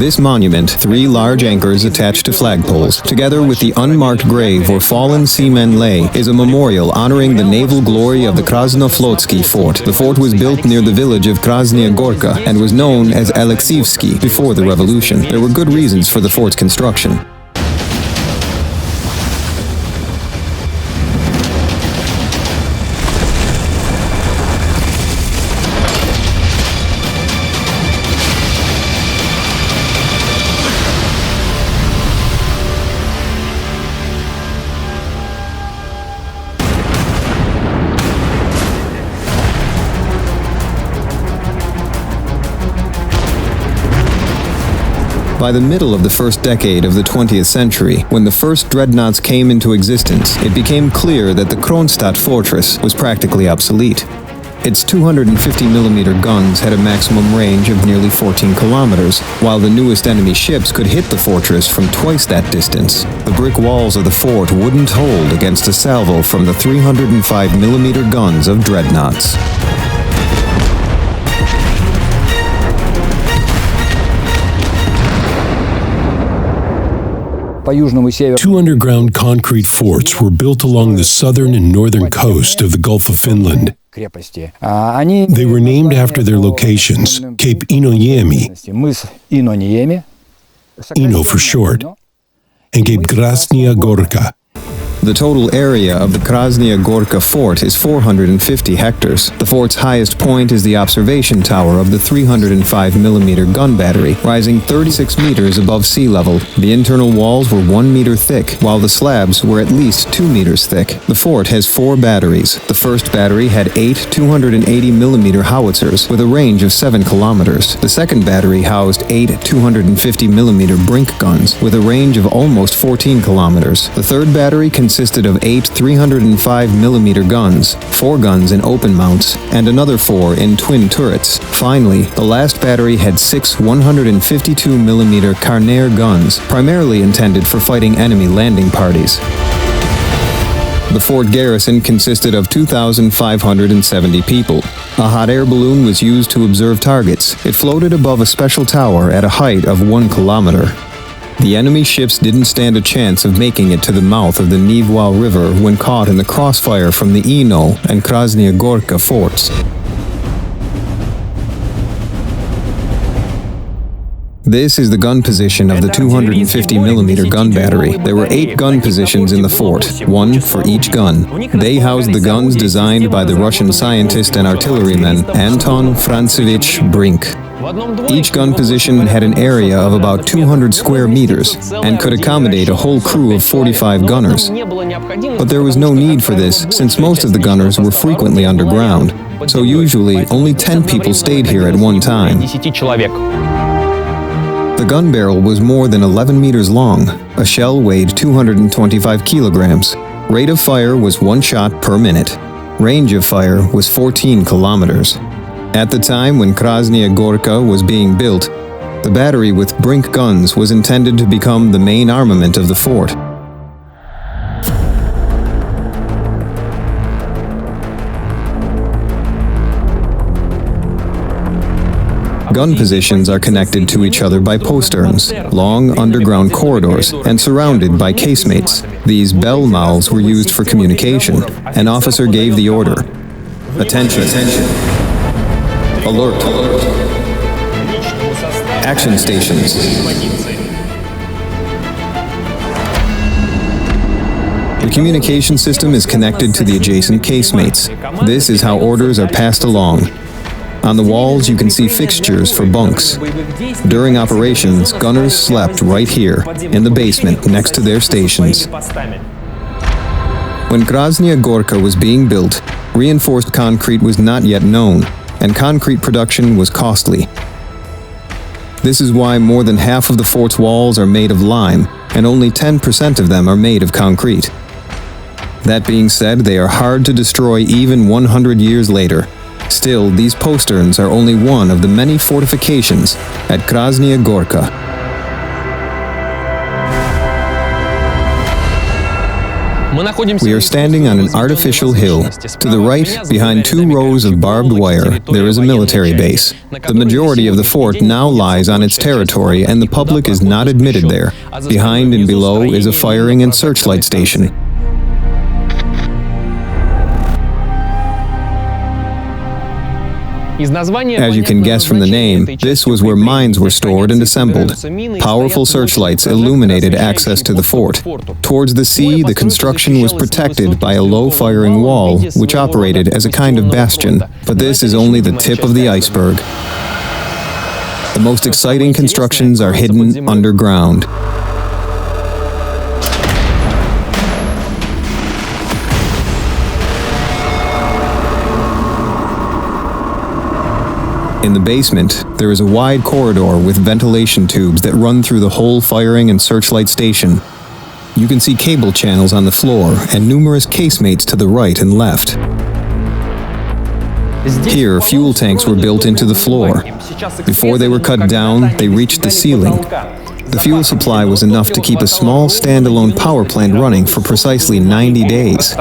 This monument, 3 large anchors attached to flagpoles, together with the unmarked grave where fallen seamen lay, is a memorial honoring the naval glory of the Krasnoflotsky fort. The fort was built near the village of Krasnaya Gorka and was known as Alexievsky before the revolution. There were good reasons for the fort's construction. By the middle of the first decade of the 20th century, when the first dreadnoughts came into existence, it became clear that the Kronstadt fortress was practically obsolete. Its 250mm guns had a maximum range of nearly 14 kilometers, while the newest enemy ships could hit the fortress from twice that distance. The brick walls of the fort wouldn't hold against a salvo from the 305mm guns of dreadnoughts. Two underground concrete forts were built along the southern and northern coast of the Gulf of Finland. They were named after their locations, Cape Inojemi, Ino for short, and Cape Krasnaya Gorka. The total area of the Krasnaya Gorka fort is 450 hectares. The fort's highest point is the observation tower of the 305mm gun battery, rising 36 meters above sea level. The internal walls were 1 meter thick, while the slabs were at least 2 meters thick. The fort has 4 batteries. The first battery had 8 280mm howitzers with a range of 7 kilometers. The second battery housed 8 250mm brink guns with a range of almost 14 kilometers. The third battery consisted of 8 305mm guns, 4 guns in open mounts, and another 4 in twin turrets. Finally, the last battery had 6 152mm Carnair guns, primarily intended for fighting enemy landing parties. The fort garrison consisted of 2,570 people. A hot air balloon was used to observe targets. It floated above a special tower at a height of 1 kilometer. The enemy ships didn't stand a chance of making it to the mouth of the Naval River when caught in the crossfire from the Ino and Krasnaya Gorka forts. This is the gun position of the 250mm gun battery. There were 8 gun positions in the fort, 1 for each gun. They housed the guns designed by the Russian scientist and artilleryman Anton Frantsevich Brink. Each gun position had an area of about 200 square meters and could accommodate a whole crew of 45 gunners. But there was no need for this, since most of the gunners were frequently underground, so usually only 10 people stayed here at one time. The gun barrel was more than 11 meters long. A shell weighed 225 kilograms. Rate of fire was 1 shot per minute. Range of fire was 14 kilometers. At the time when Krasnaya Gorka was being built, the battery with brink guns was intended to become the main armament of the fort. Gun positions are connected to each other by posterns, long underground corridors, and surrounded by casemates. These bell mouths were used for communication. An officer gave the order. Attention, attention. Alert, alert. Action stations. The communication system is connected to the adjacent casemates. This is how orders are passed along. On the walls, you can see fixtures for bunks. During operations, gunners slept right here, in the basement next to their stations. When Krasnaya Gorka was being built, reinforced concrete was not yet known, and concrete production was costly. This is why more than half of the fort's walls are made of lime, and only 10% of them are made of concrete. That being said, they are hard to destroy even 100 years later. Still, these posterns are only one of the many fortifications at Krasnaya Gorka. We are standing on an artificial hill. To the right, behind 2 rows of barbed wire, there is a military base. The majority of the fort now lies on its territory and the public is not admitted there. Behind and below is a firing and searchlight station. As you can guess from the name, this was where mines were stored and assembled. Powerful searchlights illuminated access to the fort. Towards the sea, the construction was protected by a low-firing wall, which operated as a kind of bastion. But this is only the tip of the iceberg. The most exciting constructions are hidden underground. In the basement, there is a wide corridor with ventilation tubes that run through the whole firing and searchlight station. You can see cable channels on the floor and numerous casemates to the right and left. Here, fuel tanks were built into the floor. Before they were cut down, they reached the ceiling. The fuel supply was enough to keep a small standalone power plant running for precisely 90 days.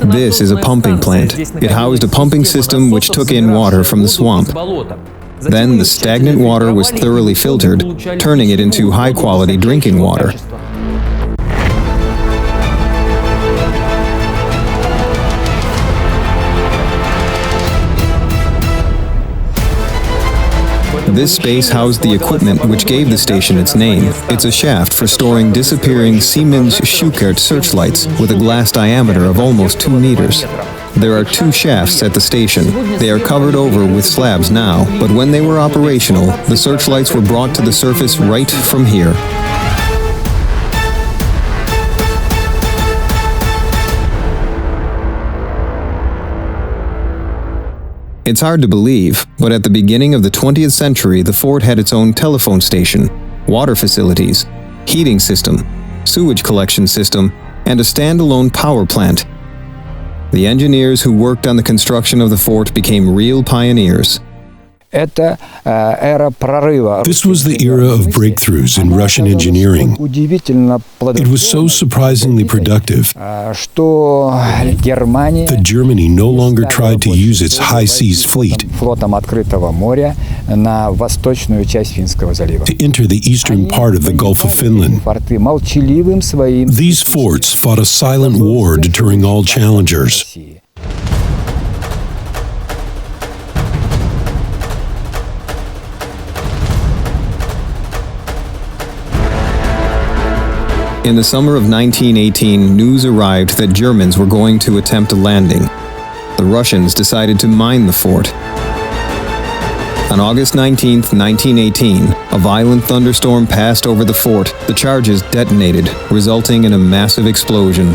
This is a pumping plant. It housed a pumping system which took in water from the swamp. Then the stagnant water was thoroughly filtered, turning it into high-quality drinking water. This space housed the equipment which gave the station its name. It's a shaft for storing disappearing Siemens Schuckert searchlights with a glass diameter of almost 2 meters. There are 2 shafts at the station. They are covered over with slabs now, but when they were operational, the searchlights were brought to the surface right from here. It's hard to believe, but at the beginning of the 20th century, the fort had its own telephone station, water facilities, heating system, sewage collection system, and a standalone power plant. The engineers who worked on the construction of the fort became real pioneers. This was the era of breakthroughs in Russian engineering. It was so surprisingly productive that Germany no longer tried to use its high seas fleet to enter the eastern part of the Gulf of Finland. These forts fought a silent war deterring all challengers. In the summer of 1918, news arrived that Germans were going to attempt a landing. The Russians decided to mine the fort. On August 19, 1918, a violent thunderstorm passed over the fort. The charges detonated, resulting in a massive explosion.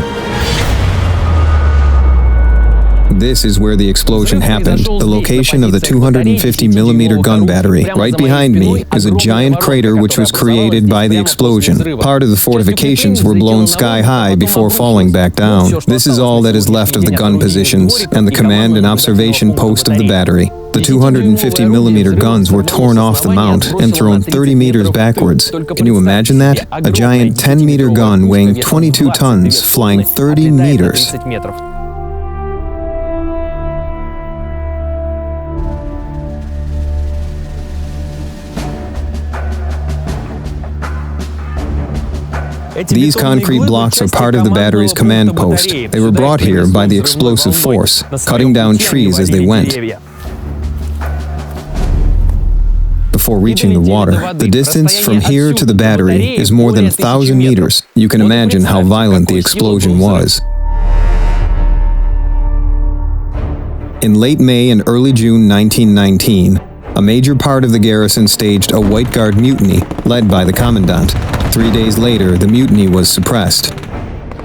This is where the explosion happened, the location of the 250mm gun battery. Right behind me is a giant crater which was created by the explosion. Part of the fortifications were blown sky high before falling back down. This is all that is left of the gun positions and the command and observation post of the battery. The 250mm guns were torn off the mount and thrown 30 meters backwards. Can you imagine that? A giant 10-meter gun weighing 22 tons flying 30 meters. These concrete blocks are part of the battery's command post. They were brought here by the explosive force, cutting down trees as they went. Before reaching the water, the distance from here to the battery is more than 1,000 meters. You can imagine how violent the explosion was. In late May and early June 1919, a major part of the garrison staged a White Guard mutiny led by the commandant. 3 days later, the mutiny was suppressed.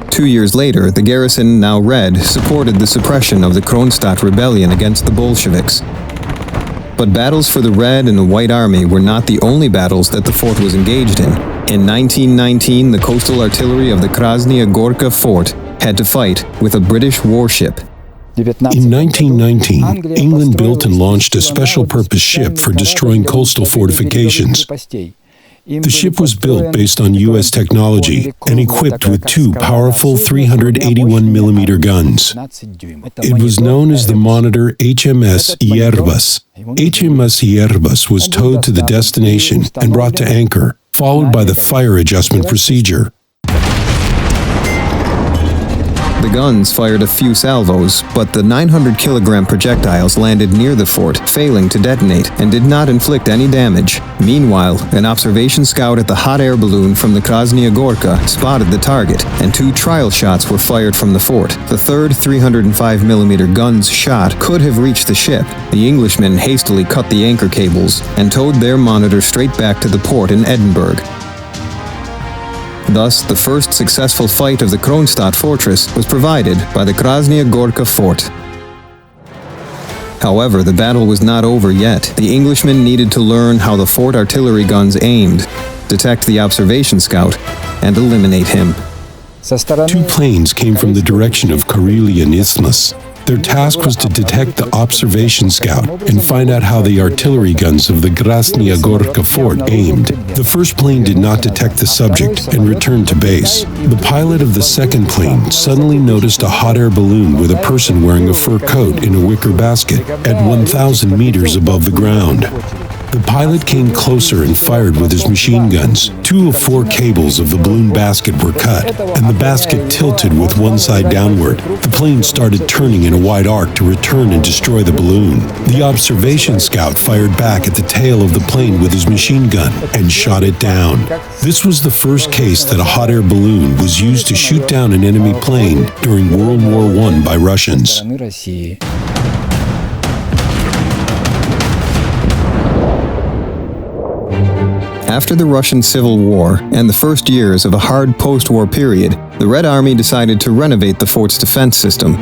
2 years later, the garrison, now red, supported the suppression of the Kronstadt rebellion against the Bolsheviks. But battles for the Red and the White Army were not the only battles that the fort was engaged in. In 1919, the coastal artillery of the Krasnaya Gorka fort had to fight with a British warship. In 1919, England built and launched a special-purpose ship for destroying coastal fortifications. The ship was built based on U.S. technology and equipped with two powerful 381mm guns. It was known as the monitor HMS Yerbas. HMS Yerbas was towed to the destination and brought to anchor, followed by the fire adjustment procedure. The guns fired a few salvos, but the 900-kilogram projectiles landed near the fort, failing to detonate, and did not inflict any damage. Meanwhile, an observation scout at the hot air balloon from the Krasnaya Gorka spotted the target, and two trial shots were fired from the fort. The third 305mm gun's shot could have reached the ship. The Englishmen hastily cut the anchor cables and towed their monitor straight back to the port in Edinburgh. Thus, the first successful fight of the Kronstadt fortress was provided by the Krasnaya Gorka fort. However, the battle was not over yet. The Englishmen needed to learn how the fort artillery guns aimed, detect the observation scout, and eliminate him. Two planes came from the direction of Karelian Isthmus. Their task was to detect the observation scout and find out how the artillery guns of the Krasnaya Gorka fort aimed. The first plane did not detect the subject and returned to base. The pilot of the second plane suddenly noticed a hot air balloon with a person wearing a fur coat in a wicker basket at 1,000 meters above the ground. The pilot came closer and fired with his machine guns. 2 of 4 cables of the balloon basket were cut, and the basket tilted with one side downward. The plane started turning in a wide arc to return and destroy the balloon. The observation scout fired back at the tail of the plane with his machine gun and shot it down. This was the first case that a hot air balloon was used to shoot down an enemy plane during World War I by Russians. After the Russian Civil War and the first years of a hard post-war period, the Red Army decided to renovate the fort's defense system.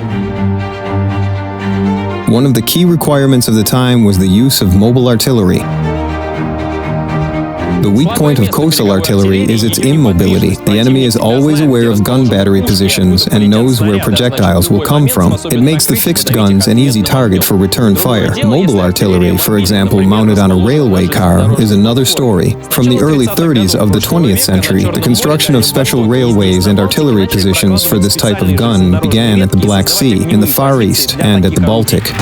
One of the key requirements of the time was the use of mobile artillery. The weak point of coastal artillery is its immobility. The enemy is always aware of gun battery positions and knows where projectiles will come from. It makes the fixed guns an easy target for return fire. Mobile artillery, for example, mounted on a railway car, is another story. From the early 30s of the 20th century, the construction of special railways and artillery positions for this type of gun began at the Black Sea, in the Far East, and at the Baltic.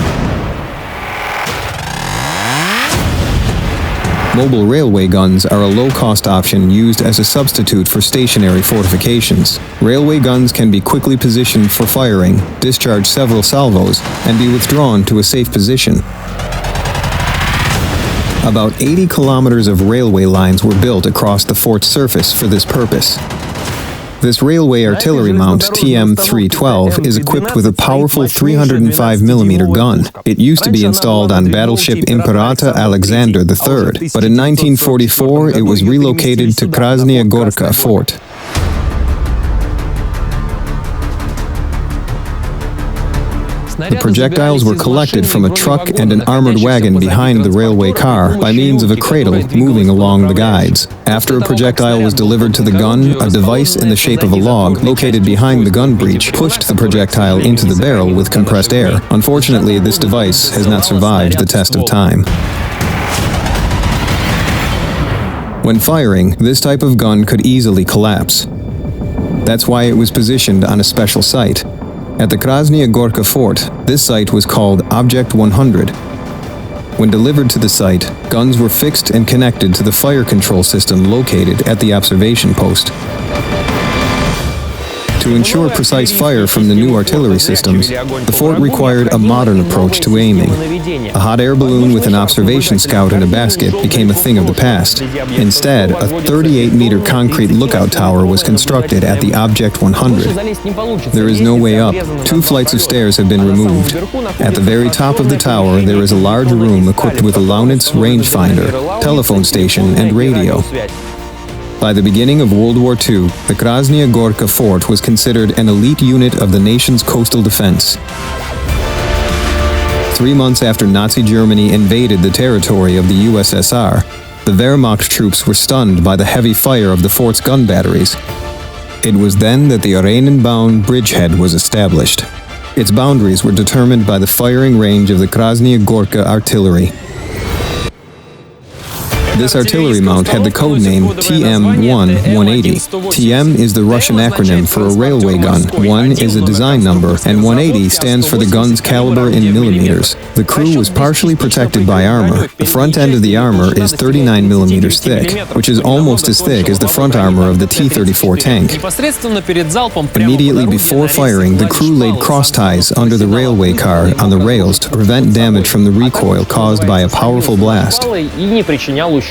Mobile railway guns are a low-cost option used as a substitute for stationary fortifications. Railway guns can be quickly positioned for firing, discharge several salvos, and be withdrawn to a safe position. About 80 kilometers of railway lines were built across the fort's surface for this purpose. This railway artillery mount, TM-312, is equipped with a powerful 305mm gun. It used to be installed on battleship Imperator Alexander III, but in 1944 it was relocated to Krasnaya Gorka fort. The projectiles were collected from a truck and an armored wagon behind the railway car by means of a cradle moving along the guides. After a projectile was delivered to the gun, a device in the shape of a log located behind the gun breech pushed the projectile into the barrel with compressed air. Unfortunately, this device has not survived the test of time. When firing, this type of gun could easily collapse. That's why it was positioned on a special site. At the Krasnaya Gorka fort, this site was called Object 100. When delivered to the site, guns were fixed and connected to the fire control system located at the observation post. To ensure precise fire from the new artillery systems, the fort required a modern approach to aiming. A hot air balloon with an observation scout in a basket became a thing of the past. Instead, a 38-meter concrete lookout tower was constructed at the Object 100. There is no way up. 2 flights of stairs have been removed. At the very top of the tower, there is a large room equipped with a Launitz rangefinder, telephone station, and radio. By the beginning of World War II, the Krasnaya Gorka fort was considered an elite unit of the nation's coastal defense. 3 months after Nazi Germany invaded the territory of the USSR, the Wehrmacht troops were stunned by the heavy fire of the fort's gun batteries. It was then that the Oranienbaum Bridgehead was established. Its boundaries were determined by the firing range of the Krasnaya Gorka artillery. This artillery mount had the code name TM-1-180. TM is the Russian acronym for a railway gun, 1 is a design number, and 180 stands for the gun's caliber in millimeters. The crew was partially protected by armor. The front end of the armor is 39 millimeters thick, which is almost as thick as the front armor of the T-34 tank. Immediately before firing, the crew laid cross ties under the railway car on the rails to prevent damage from the recoil caused by a powerful blast.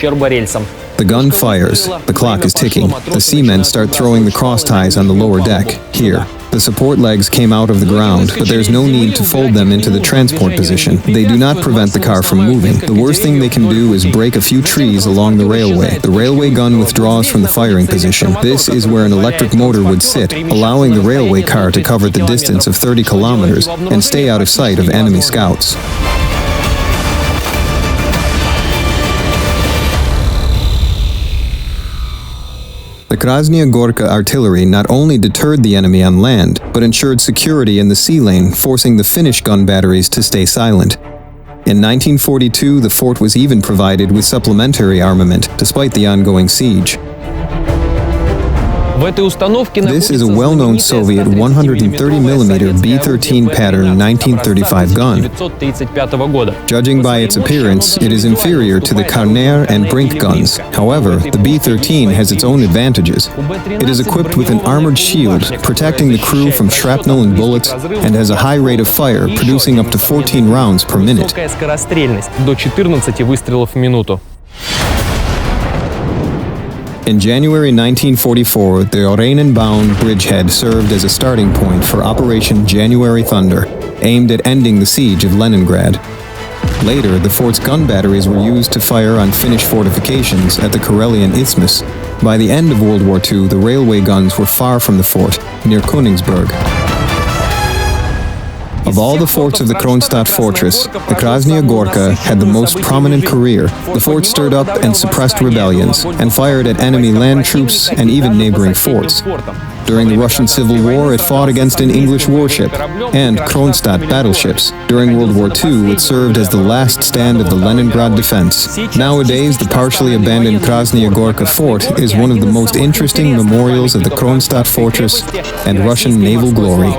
The gun fires. The clock is ticking. The seamen start throwing the cross ties on the lower deck. Here. The support legs came out of the ground, but there's no need to fold them into the transport position. They do not prevent the car from moving. The worst thing they can do is break a few trees along the railway. The railway gun withdraws from the firing position. This is where an electric motor would sit, allowing the railway car to cover the distance of 30 kilometers and stay out of sight of enemy scouts. The Krasnaya Gorka artillery not only deterred the enemy on land, but ensured security in the sea lane, forcing the Finnish gun batteries to stay silent. In 1942, the fort was even provided with supplementary armament, despite the ongoing siege. This is a well-known Soviet 130mm B-13 pattern 1935 gun. Judging by its appearance, it is inferior to the Karner and Brink guns. However, the B-13 has its own advantages. It is equipped with an armored shield, protecting the crew from shrapnel and bullets, and has a high rate of fire, producing up to 14 rounds per minute. In January 1944, the Oranienbaum Bridgehead served as a starting point for Operation January Thunder, aimed at ending the Siege of Leningrad. Later, the fort's gun batteries were used to fire on Finnish fortifications at the Karelian Isthmus. By the end of World War II, the railway guns were far from the fort, near Königsberg. Of all the forts of the Kronstadt fortress, the Krasnaya Gorka had the most prominent career. The fort stirred up and suppressed rebellions, and fired at enemy land troops and even neighboring forts. During the Russian Civil War, it fought against an English warship and Kronstadt battleships. During World War II, it served as the last stand of the Leningrad defense. Nowadays, the partially abandoned Krasnaya Gorka fort is one of the most interesting memorials of the Kronstadt fortress and Russian naval glory.